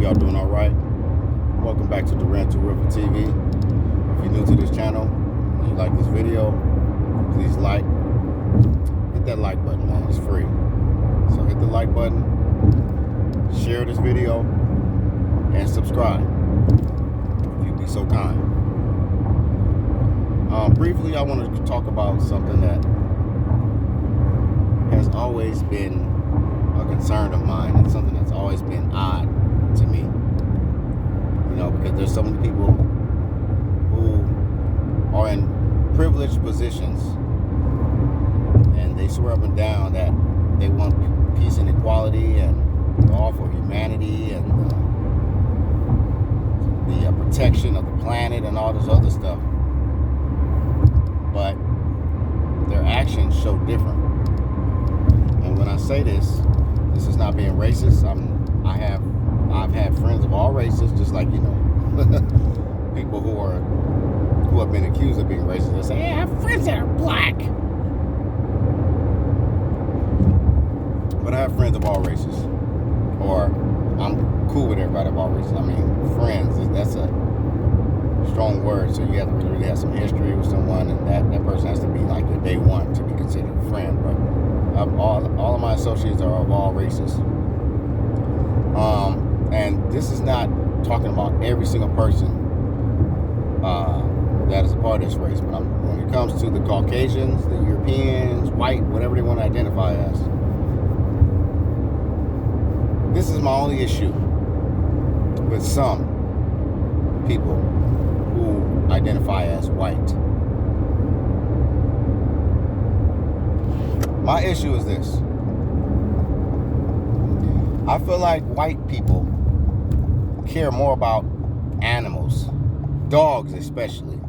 y'all doing all right. Welcome back to the Rant to River TV. If you're new to this channel and you like this video, please hit that like button, man. It's free. So hit the like button, share this video, and subscribe if you'd be so kind. Briefly, I wanted to talk about something that has always been a concern of mine and something that's always been odd to me. You know, because there's so many people who are in privileged positions and they swear up and down that they want peace and equality and they're all for humanity and the protection of the planet and all this other stuff. But their actions show different. And when I say this is not being racist. I've had friends of all races, just like, you know, people who have been accused of being racist. They say, "Hey, I have friends that are black." But I have friends of all races, or I'm cool with everybody of all races. I mean, friends, that's a strong word, so you have to really have some history with someone, and that person has to be like your day one to be considered a friend. But all of my associates are of all races. And this is not talking about every single person that is a part of this race, but when it comes to the Caucasians, the Europeans, white, whatever they want to identify as, this is my only issue with some people who identify as white. My issue is this. I feel like white people care more about animals, dogs especially,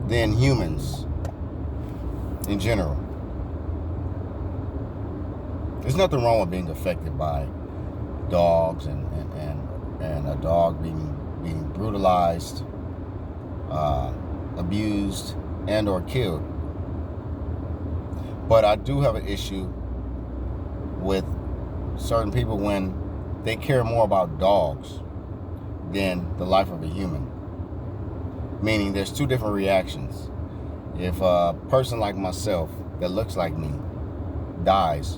than humans in general. There's nothing wrong with being affected by dogs and a dog being brutalized, abused, and or killed. But I do have an issue with certain people when they care more about dogs than the life of a human. Meaning there's two different reactions. If a person like myself that looks like me dies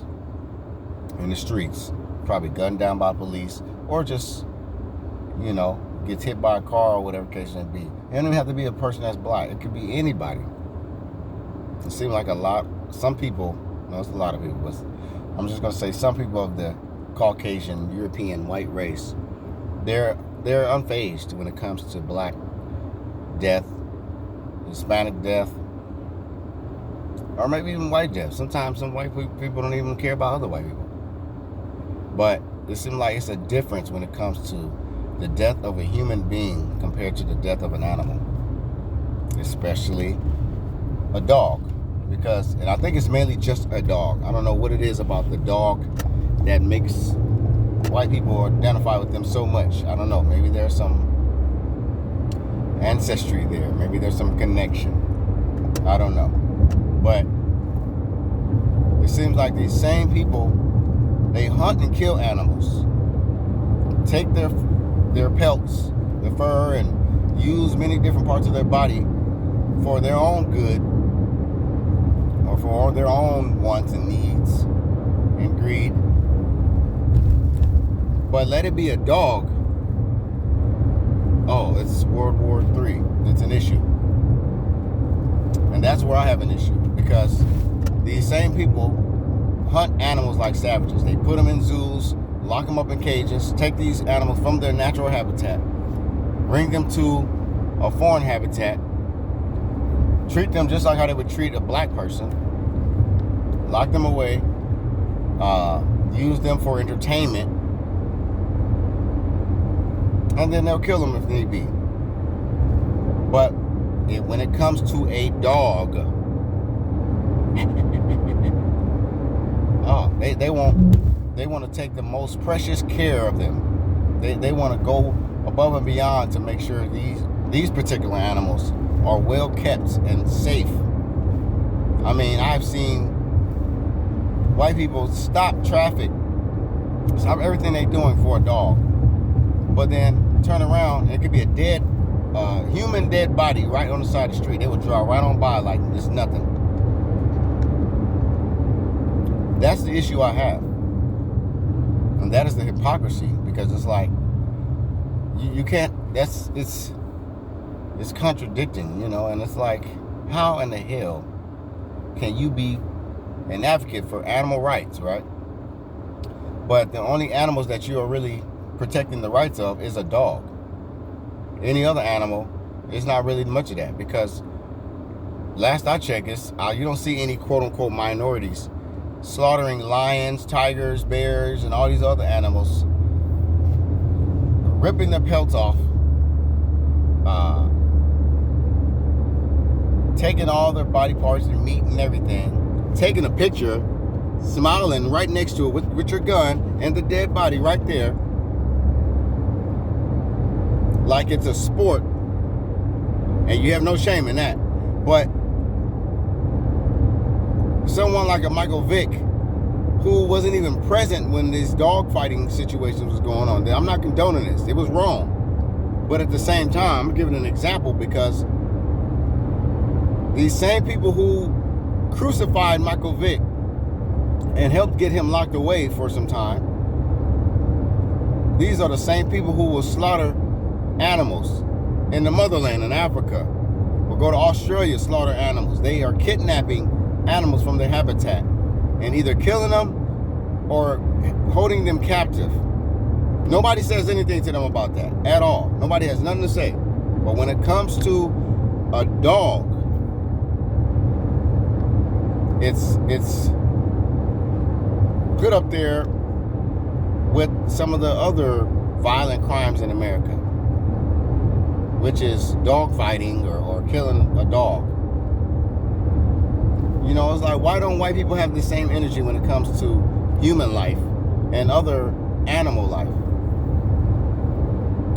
in the streets, probably gunned down by police, or just, you know, gets hit by a car or whatever case may be. It doesn't even have to be a person that's black. It could be anybody. It seems like some people, no, it's a lot of people, but I'm just going to say some people of the Caucasian, European, white race, they're unfazed when it comes to black death, Hispanic death, or maybe even white death. Sometimes some white people don't even care about other white people. But it seems like it's a difference when it comes to the death of a human being compared to the death of an animal, especially a dog. And I think it's mainly just a dog. I don't know what it is about the dog that makes white people identify with them so much. I don't know. Maybe there's some ancestry there. Maybe there's some connection. I don't know. But it seems like these same people, they hunt and kill animals, take their pelts, their fur, and use many different parts of their body for their own good, or for their own wants and needs and greed. But let it be a dog. Oh, it's World War III. It's an issue. And that's where I have an issue, because these same people hunt animals like savages. They put them in zoos, lock them up in cages, take these animals from their natural habitat, bring them to a foreign habitat, treat them just like how they would treat a black person, lock them away, use them for entertainment, and then they'll kill them if need be. But when it comes to a dog, they want to take the most precious care of them. They want to go above and beyond to make sure these particular animals are well kept and safe. I mean, I've seen white people stop traffic, stop everything they're doing for a dog. But then turn around, and it could be a dead, human dead body right on the side of the street. They would drive right on by like it's nothing. That's the issue I have. And that is the hypocrisy, because it's like, you can't, it's contradicting, and it's like, how in the hell can you be an advocate for animal rights, right? But the only animals that you are really protecting the rights of is a dog. Any other animal, it's not really much of that, because last I checked, you don't see any quote-unquote minorities slaughtering lions, tigers, bears, and all these other animals, ripping their pelts off, taking all their body parts, their meat and everything, taking a picture, smiling right next to it with your gun and the dead body right there, like it's a sport, and you have no shame in that. But someone like a Michael Vick, who wasn't even present when this dogfighting situation was going on, I'm not condoning this. It was wrong. But at the same time, I'm giving an example, because these same people who crucified Michael Vick and helped get him locked away for some time, these are the same people who will slaughter animals in the motherland in Africa, will go to Australia, slaughter animals. They are kidnapping animals from their habitat and either killing them or holding them captive. Nobody says anything to them about that at all. Nobody has nothing to say. But when it comes to a dog, it's put up there with some of the other violent crimes in America, which is dog fighting or killing a dog. It's like, why don't white people have the same energy when it comes to human life and other animal life?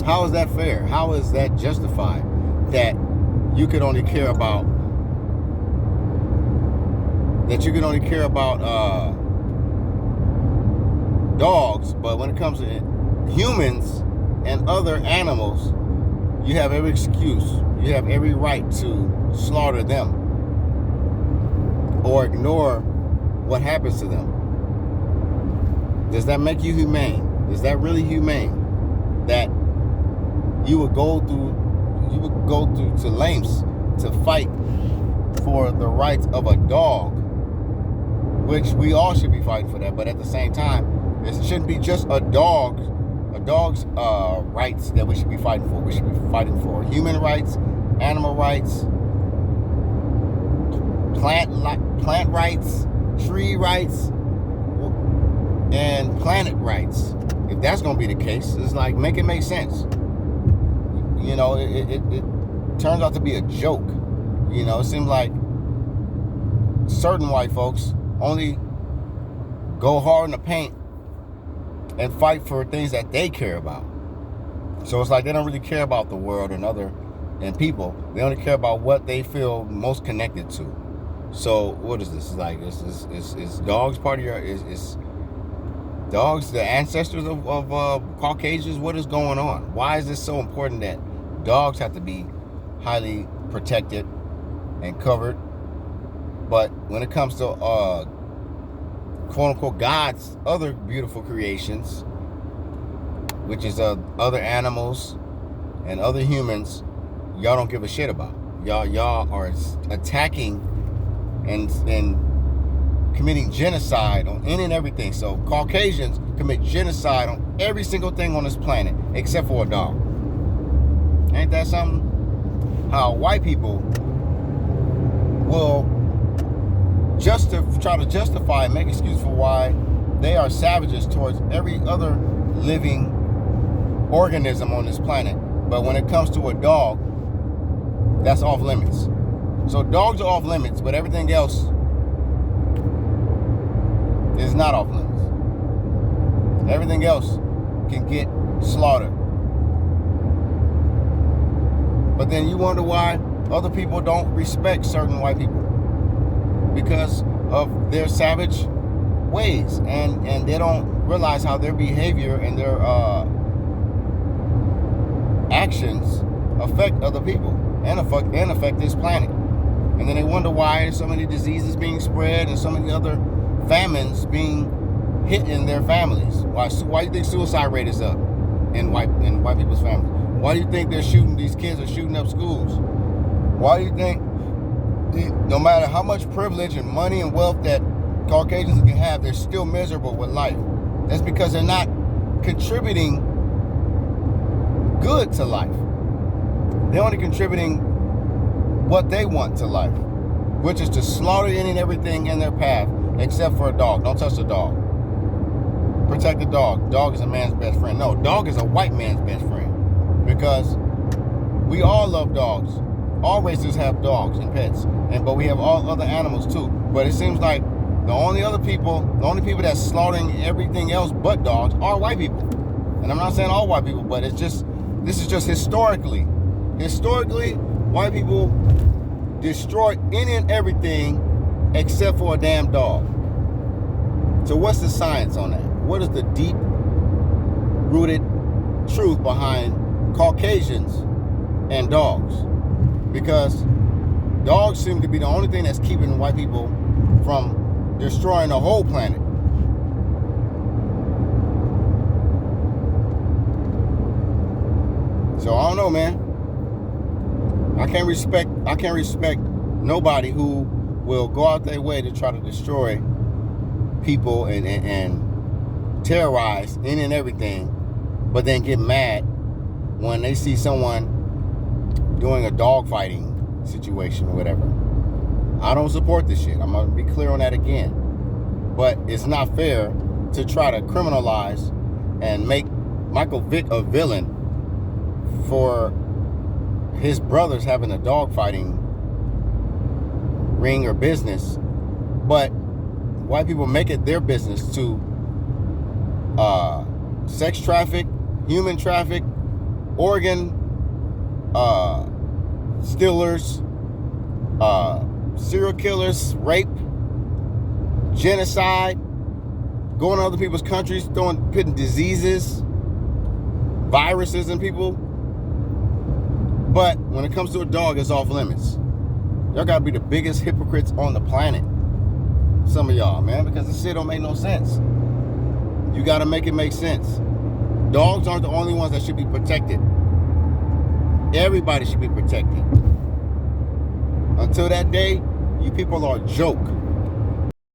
How is that fair? How is that justified, that you could only care about dogs, but when it comes to humans and other animals, you have every excuse, you have every right to slaughter them or ignore what happens to them? Does that make you humane? Is that really humane, that you would go through to lengths to fight for the rights of a dog, which we all should be fighting for that? But at the same time, it shouldn't be just a dog's rights that we should be fighting for. We should be fighting for human rights, animal rights, plant rights, tree rights, and planet rights. If that's going to be the case, it's like, make it make sense. It turns out to be a joke. It seems like certain white folks only go hard in the paint and fight for things that they care about. So it's like they don't really care about the world and people. They only care about what they feel most connected to. So what is this? It's like, is dogs part of your, is dogs the ancestors of Caucasians? What is going on? Why is this so important that dogs have to be highly protected and covered? But when it comes to quote-unquote God's other beautiful creations, which is other animals and other humans, y'all don't give a shit about. Y'all are attacking and committing genocide on any and everything. So Caucasians commit genocide on every single thing on this planet except for a dog. Ain't that something? How white people will just to try to justify and make excuse for why they are savages towards every other living organism on this planet. But when it comes to a dog, that's off limits. So dogs are off limits, but everything else is not off limits. Everything else can get slaughtered. But then you wonder why other people don't respect certain white people, because of their savage ways, and they don't realize how their behavior and their actions affect other people and affect this planet. And then they wonder why there's so many diseases being spread and so many other famines being hit in their families. Why do you think suicide rate is up in white people's families? Why do you think these kids are shooting up schools? Why do you think no matter how much privilege and money and wealth that Caucasians can have, they're still miserable with life? That's because they're not contributing good to life. They're only contributing what they want to life, which is to slaughter any and everything in their path except for a dog. Don't touch the dog. Protect the dog. Dog is a man's best friend. No, dog is a white man's best friend, because we all love dogs. All races have dogs and pets, but we have all other animals too. But it seems like the only people that's slaughtering everything else but dogs are white people. And I'm not saying all white people, but this is just historically. Historically, white people destroy any and everything except for a damn dog. So what's the science on that? What is the deep-rooted truth behind Caucasians and dogs? Because dogs seem to be the only thing that's keeping white people from destroying the whole planet. So I don't know, man. I can't respect nobody who will go out their way to try to destroy people and terrorize any and everything, but then get mad when they see someone doing a dog fighting situation or whatever. I don't support this shit. I'm gonna be clear on that again. But it's not fair to try to criminalize and make Michael Vick a villain for his brothers having a dog fighting ring or business, but white people make it their business to sex traffic, human traffic, organ stealers, serial killers, rape, genocide, going to other people's countries, putting diseases, viruses in people. But when it comes to a dog, it's off limits. Y'all gotta be the biggest hypocrites on the planet. Some of y'all, man, because this shit don't make no sense. You gotta make it make sense. Dogs aren't the only ones that should be protected. Everybody should be protected. Until that day, you people are a joke.